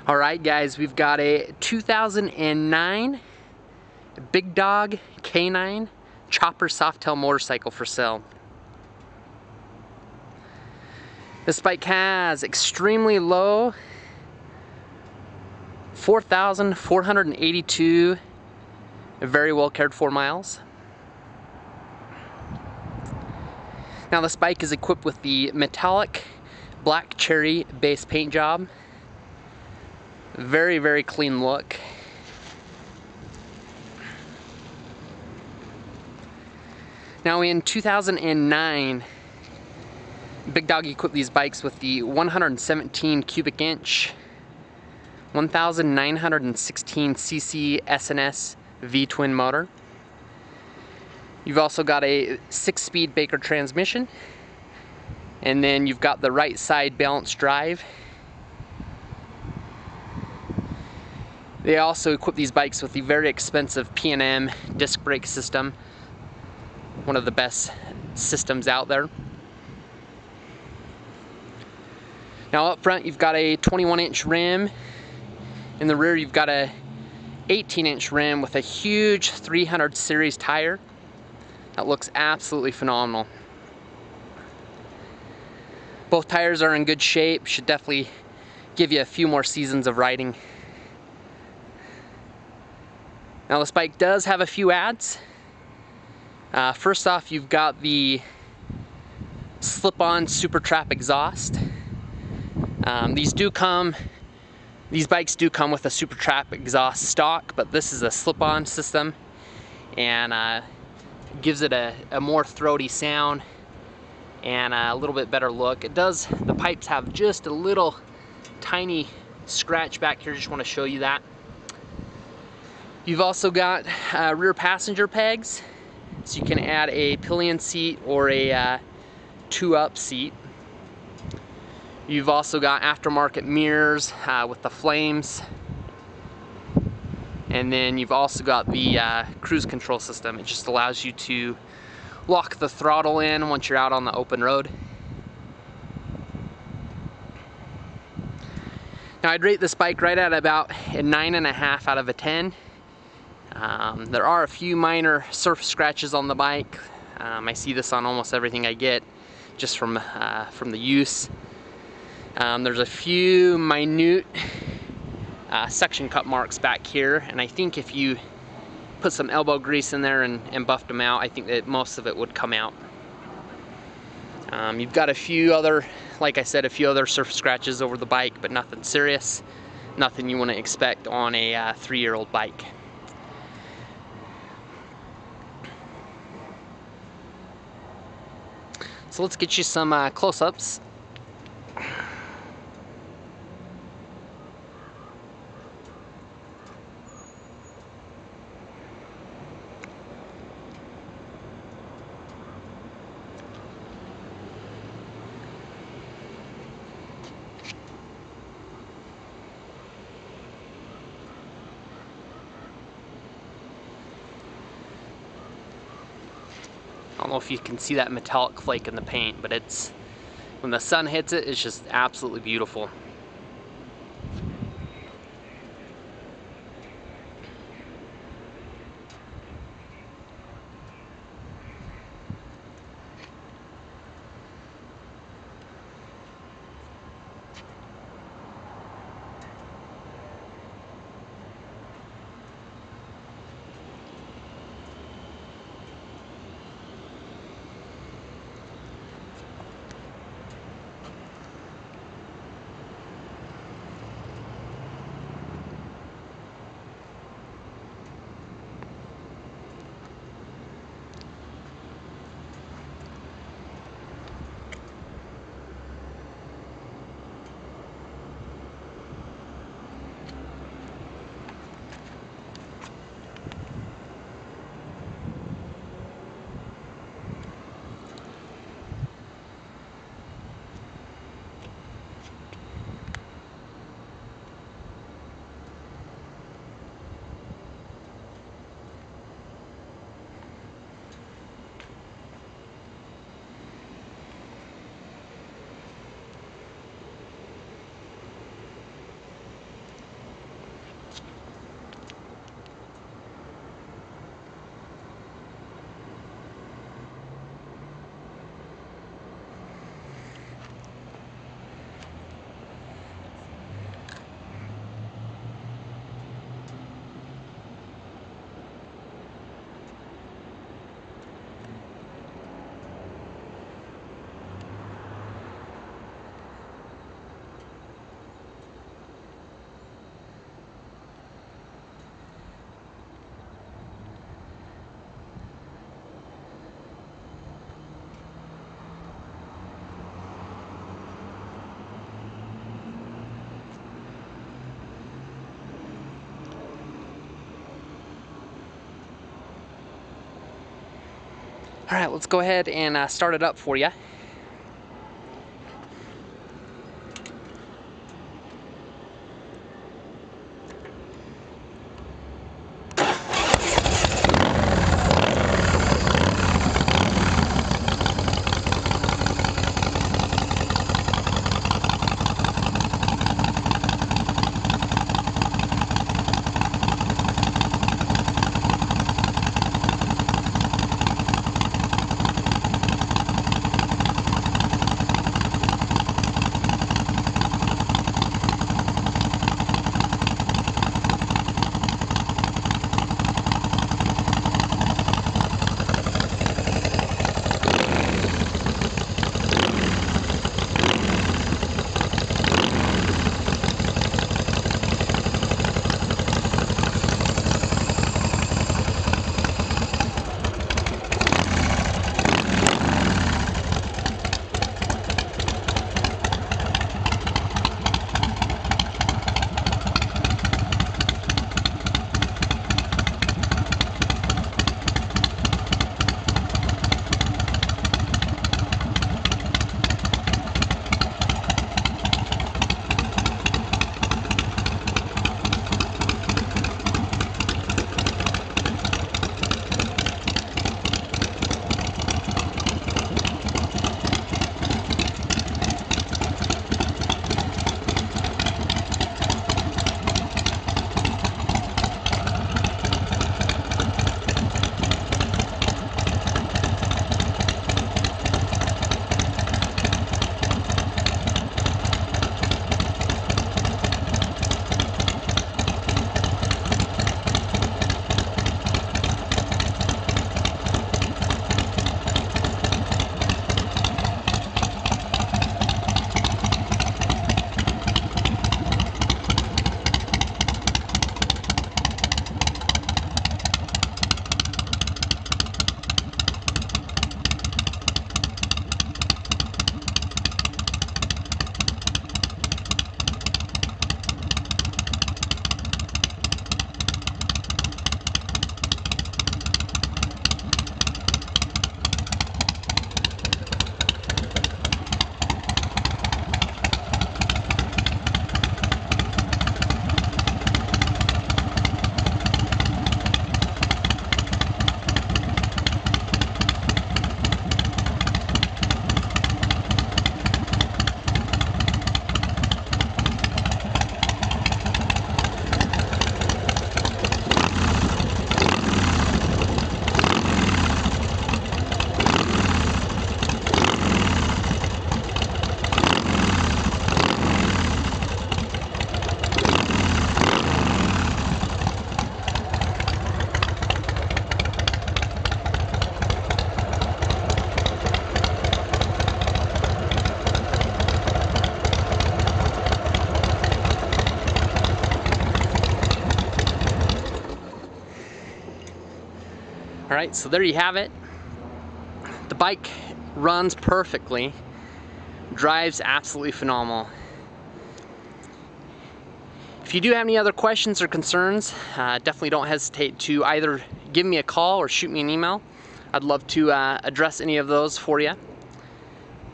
Alright guys, we've got a 2009 Big Dog K9 Chopper Softail motorcycle for sale. This bike has extremely low 4,482 very well cared for miles. Now this bike is equipped with the metallic black cherry base paint job. Very, very clean look. Now in 2009, Big Dog equipped these bikes with the 117 cubic inch, 1,916 cc SNS V-twin motor. You've also got a 6-speed Baker transmission, and then you've got the right side balanced drive. They also equip these bikes with the very expensive P&M disc brake system, one of the best systems out there. Now up front you've got a 21-inch rim. In the rear you've got a 18-inch rim with a huge 300 series tire. That looks absolutely phenomenal. Both tires are in good shape, should definitely give you a few more seasons of riding. Now this bike does have a few adds. First off, you've got the slip-on Super Trap exhaust. These bikes do come with a Super Trap exhaust stock, but this is a slip-on system, and gives it a more throaty sound and a little bit better look. The pipes have just a little tiny scratch back here, just want to show you that. You've also got rear passenger pegs, so you can add a pillion seat or a two-up seat. You've also got aftermarket mirrors with the flames, and then you've also got the cruise control system. It just allows you to lock the throttle in once you're out on the open road. Now I'd rate this bike right at about a 9.5 out of a 10. There are a few minor surface scratches on the bike. I see this on almost everything I get, just from the use. There's a few minute suction cup marks back here, and I think if you put some elbow grease in there and buffed them out, I think that most of it would come out. You've got a few other, like I said, a few other surface scratches over the bike, but nothing serious, nothing you want to expect on a 3-year-old bike. So let's get you some close-ups. I don't know if you can see that metallic flake in the paint, but when the sun hits it, it's just absolutely beautiful. All right, let's go ahead and start it up for you. All right, so there you have it. The bike runs perfectly, drives absolutely phenomenal. If you do have any other questions or concerns, definitely don't hesitate to either give me a call or shoot me an email. I'd love to address any of those for you.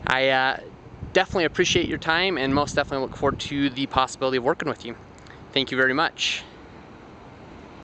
I definitely appreciate your time and most definitely look forward to the possibility of working with you. Thank you very much.